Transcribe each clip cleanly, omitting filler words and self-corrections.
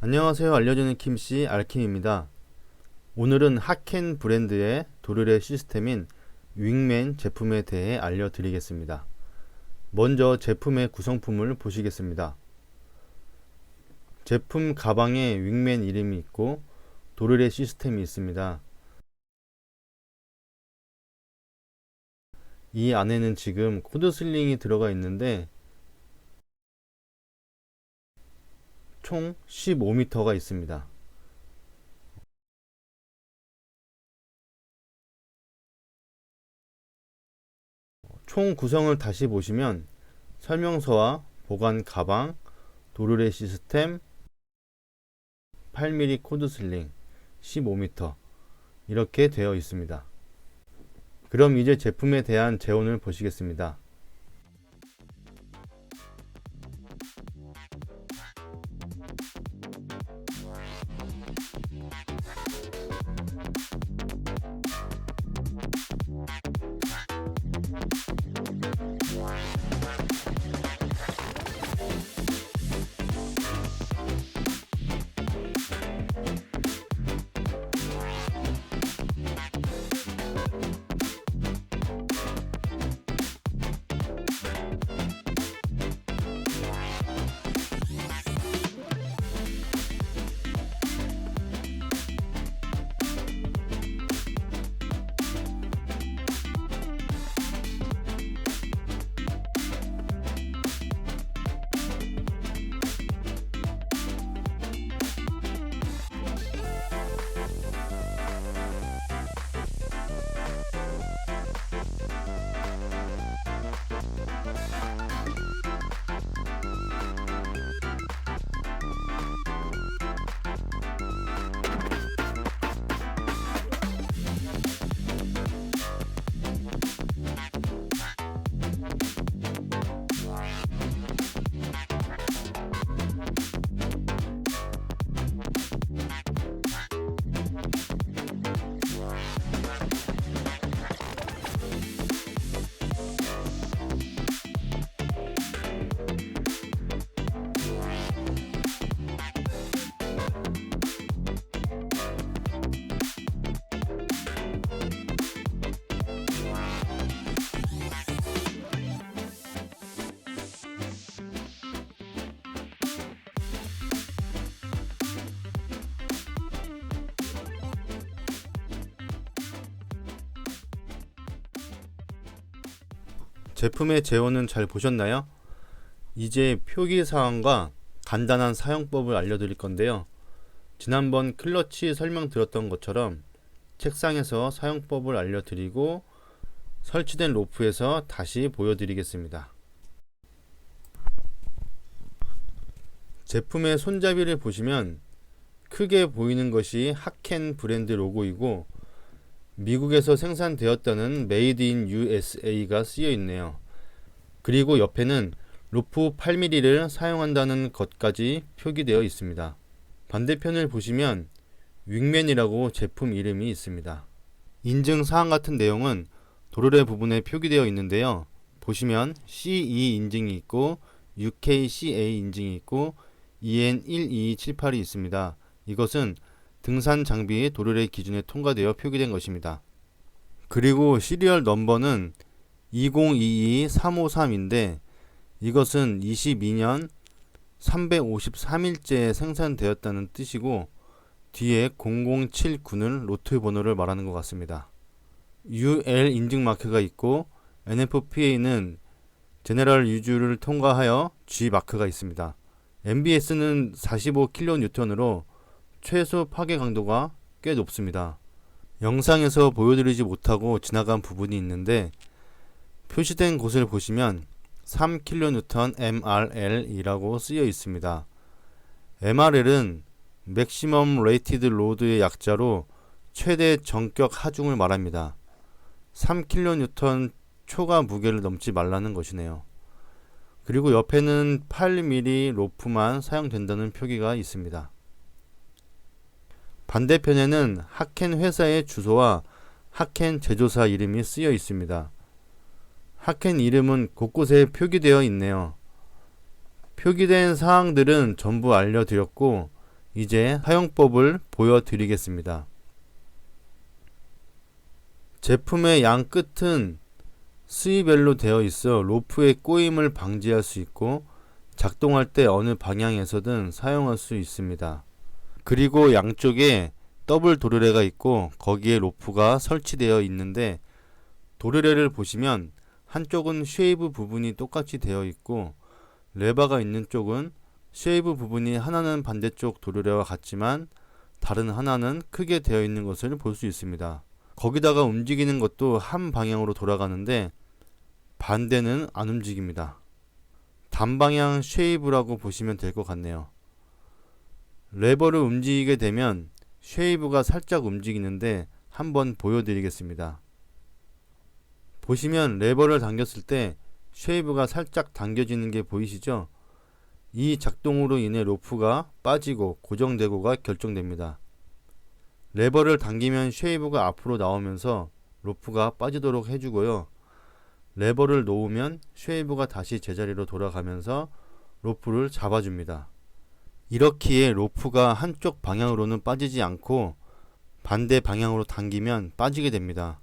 안녕하세요. 알려주는 김씨 알킴입니다. 오늘은 하켄 브랜드의 도르래 시스템인 윙맨 제품에 대해 알려드리겠습니다. 먼저 제품의 구성품을 보시겠습니다. 제품 가방에 윙맨 이름이 있고 도르래 시스템이 있습니다. 이 안에는 지금 코드 슬링이 들어가 있는데 총 15m가 있습니다. 총 구성을 다시 보시면 설명서와 보관 가방, 도르래 시스템, 8mm 코드 슬링, 15m 이렇게 되어 있습니다. 그럼 이제 제품에 대한 재원을 보시겠습니다. 제품의 재원은 잘 보셨나요? 이제 표기사항과 간단한 사용법을 알려드릴 건데요. 지난번 클러치 설명드렸던 것처럼 책상에서 사용법을 알려드리고 설치된 로프에서 다시 보여드리겠습니다. 제품의 손잡이를 보시면 크게 보이는 것이 하켄 브랜드 로고이고 미국에서 생산되었다는 Made in USA가 쓰여 있네요. 그리고 옆에는 로프 8mm를 사용한다는 것까지 표기되어 있습니다. 반대편을 보시면 윙맨이라고 제품 이름이 있습니다. 인증 사항 같은 내용은 도르래 부분에 표기되어 있는데요. 보시면 CE 인증이 있고 UKCA 인증이 있고 EN12278이 있습니다. 이것은 등산 장비 도르래 기준에 통과되어 표기된 것입니다. 그리고 시리얼 넘버는 2022-353인데 이것은 22년 353일째에 생산되었다는 뜻이고 뒤에 0079는 로트 번호를 말하는 것 같습니다. UL 인증 마크가 있고 NFPA는 제네럴 유즈를 통과하여 G 마크가 있습니다. MBS는 45kN으로 최소 파괴 강도가 꽤 높습니다. 영상에서 보여드리지 못하고 지나간 부분이 있는데 표시된 곳을 보시면 3kN MRL이라고 쓰여 있습니다. MRL은 Maximum Rated Load의 약자로 최대 정격 하중을 말합니다. 3kN 초과 무게를 넘지 말라는 것이네요. 그리고 옆에는 8mm 로프만 사용된다는 표기가 있습니다. 반대편에는 하켄 회사의 주소와 하켄 제조사 이름이 쓰여 있습니다. 하켄 이름은 곳곳에 표기되어 있네요. 표기된 사항들은 전부 알려드렸고 이제 사용법을 보여드리겠습니다. 제품의 양 끝은 스위벨로 되어 있어 로프의 꼬임을 방지할 수 있고 작동할 때 어느 방향에서든 사용할 수 있습니다. 그리고 양쪽에 더블 도르래가 있고 거기에 로프가 설치되어 있는데, 도르래를 보시면 한쪽은 쉐이브 부분이 똑같이 되어 있고 레버가 있는 쪽은 쉐이브 부분이 하나는 반대쪽 도르래와 같지만 다른 하나는 크게 되어 있는 것을 볼 수 있습니다. 거기다가 움직이는 것도 한 방향으로 돌아가는데 반대는 안 움직입니다. 단방향 쉐이브라고 보시면 될 것 같네요. 레버를 움직이게 되면 쉐이브가 살짝 움직이는데 한번 보여드리겠습니다. 보시면 레버를 당겼을 때 쉐이브가 살짝 당겨지는 게 보이시죠? 이 작동으로 인해 로프가 빠지고 고정되고가 결정됩니다. 레버를 당기면 쉐이브가 앞으로 나오면서 로프가 빠지도록 해주고요. 레버를 놓으면 쉐이브가 다시 제자리로 돌아가면서 로프를 잡아줍니다. 이렇기에 로프가 한쪽 방향으로는 빠지지 않고 반대 방향으로 당기면 빠지게 됩니다.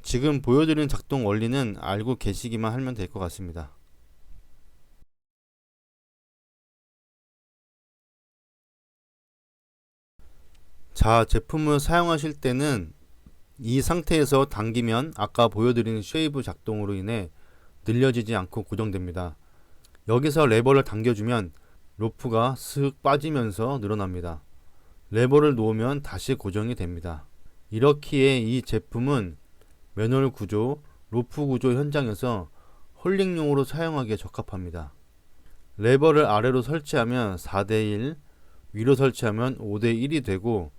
지금 보여드린 작동 원리는 알고 계시기만 하면 될 것 같습니다. 자, 제품을 사용하실 때는 이 상태에서 당기면 아까 보여드린 쉐이브 작동으로 인해 늘려지지 않고 고정됩니다. 여기서 레버를 당겨주면 로프가 슥 빠지면서 늘어납니다. 레버를 놓으면 다시 고정이 됩니다. 이렇기에 이 제품은 매놀 구조, 로프 구조 현장에서 홀링용으로 사용하기에 적합합니다. 레버를 아래로 설치하면 4대1, 위로 설치하면 5대1이 되고,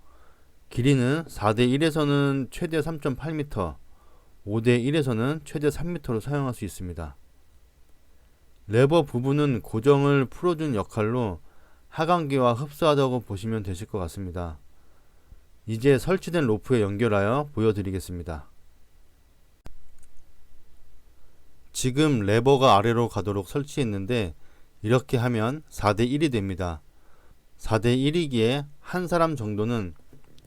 길이는 4대1에서는 최대 3.8m, 5대1에서는 최대 3m로 사용할 수 있습니다. 레버 부분은 고정을 풀어준 역할로 하강기와 흡사하다고 보시면 되실 것 같습니다. 이제 설치된 로프에 연결하여 보여드리겠습니다. 지금 레버가 아래로 가도록 설치했는데 이렇게 하면 4대1이 됩니다. 4대1이기에 한 사람 정도는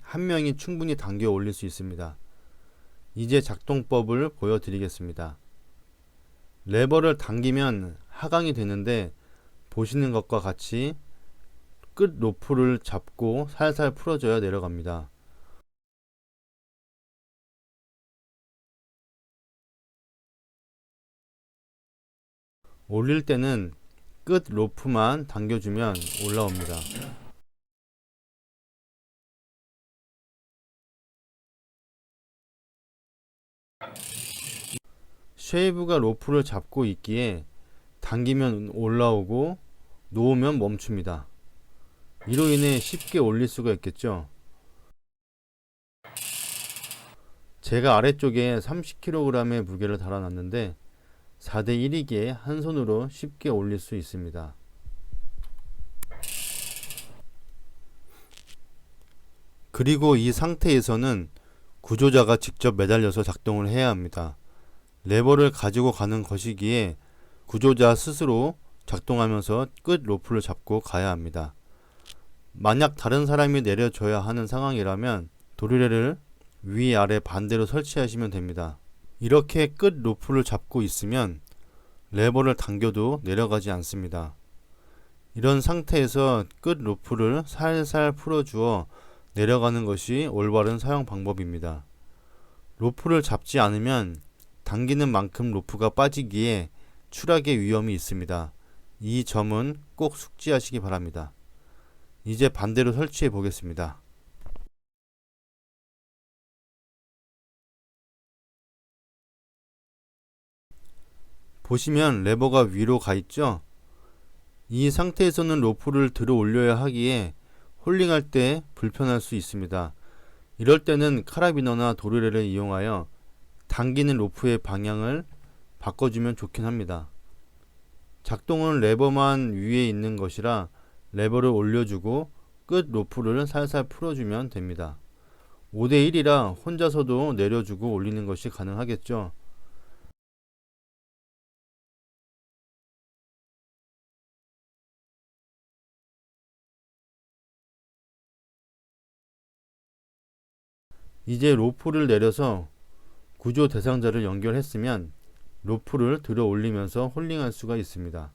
한 명이 충분히 당겨 올릴 수 있습니다. 이제 작동법을 보여드리겠습니다. 레버를 당기면 하강이 되는데 보시는 것과 같이 끝 로프를 잡고 살살 풀어줘야 내려갑니다. 올릴 때는 끝 로프만 당겨주면 올라옵니다. 쉐이브가 로프를 잡고 있기에 당기면 올라오고 놓으면 멈춥니다. 이로 인해 쉽게 올릴 수가 있겠죠. 제가 아래쪽에 30kg의 무게를 달아놨는데 4대1이기에 한 손으로 쉽게 올릴 수 있습니다. 그리고 이 상태에서는 구조자가 직접 매달려서 작동을 해야 합니다. 레버를 가지고 가는 것이기에 구조자 스스로 작동하면서 끝 로프를 잡고 가야 합니다. 만약 다른 사람이 내려줘야 하는 상황이라면 도르래를 위아래 반대로 설치하시면 됩니다. 이렇게 끝 로프를 잡고 있으면 레버를 당겨도 내려가지 않습니다. 이런 상태에서 끝 로프를 살살 풀어주어 내려가는 것이 올바른 사용 방법입니다. 로프를 잡지 않으면 당기는 만큼 로프가 빠지기에 추락의 위험이 있습니다. 이 점은 꼭 숙지하시기 바랍니다. 이제 반대로 설치해 보겠습니다. 보시면 레버가 위로 가 있죠? 이 상태에서는 로프를 들어 올려야 하기에 홀링할 때 불편할 수 있습니다. 이럴 때는 카라비너나 도르래를 이용하여 당기는 로프의 방향을 바꿔주면 좋긴 합니다. 작동은 레버만 위에 있는 것이라 레버를 올려주고 끝 로프를 살살 풀어주면 됩니다. 5대1이라 혼자서도 내려주고 올리는 것이 가능하겠죠. 이제 로프를 내려서 구조 대상자를 연결했으면 로프를 들어 올리면서 홀링할 수가 있습니다.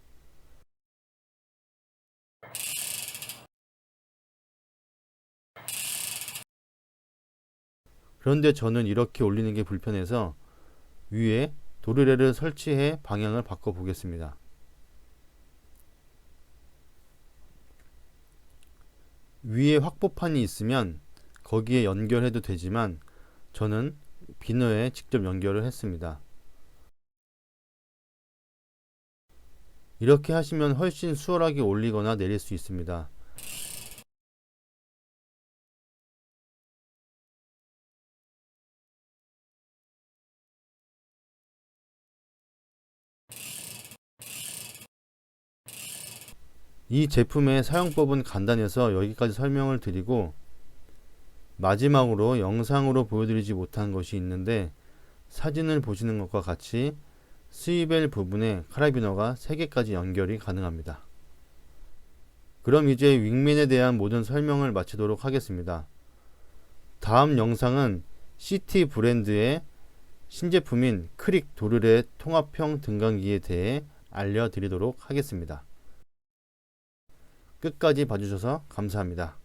그런데 저는 이렇게 올리는 게 불편해서 위에 도르래를 설치해 방향을 바꿔 보겠습니다. 위에 확보판이 있으면 거기에 연결해도 되지만 저는 비너에 직접 연결을 했습니다. 이렇게 하시면 훨씬 수월하게 올리거나 내릴 수 있습니다. 이 제품의 사용법은 간단해서 여기까지 설명을 드리고, 마지막으로 영상으로 보여드리지 못한 것이 있는데, 사진을 보시는 것과 같이 스위벨 부분에 카라비너가 3개까지 연결이 가능합니다. 그럼 이제 윙맨에 대한 모든 설명을 마치도록 하겠습니다. 다음 영상은 CT 브랜드의 신제품인 크릭 도르래 통합형 등간기에 대해 알려드리도록 하겠습니다. 끝까지 봐주셔서 감사합니다.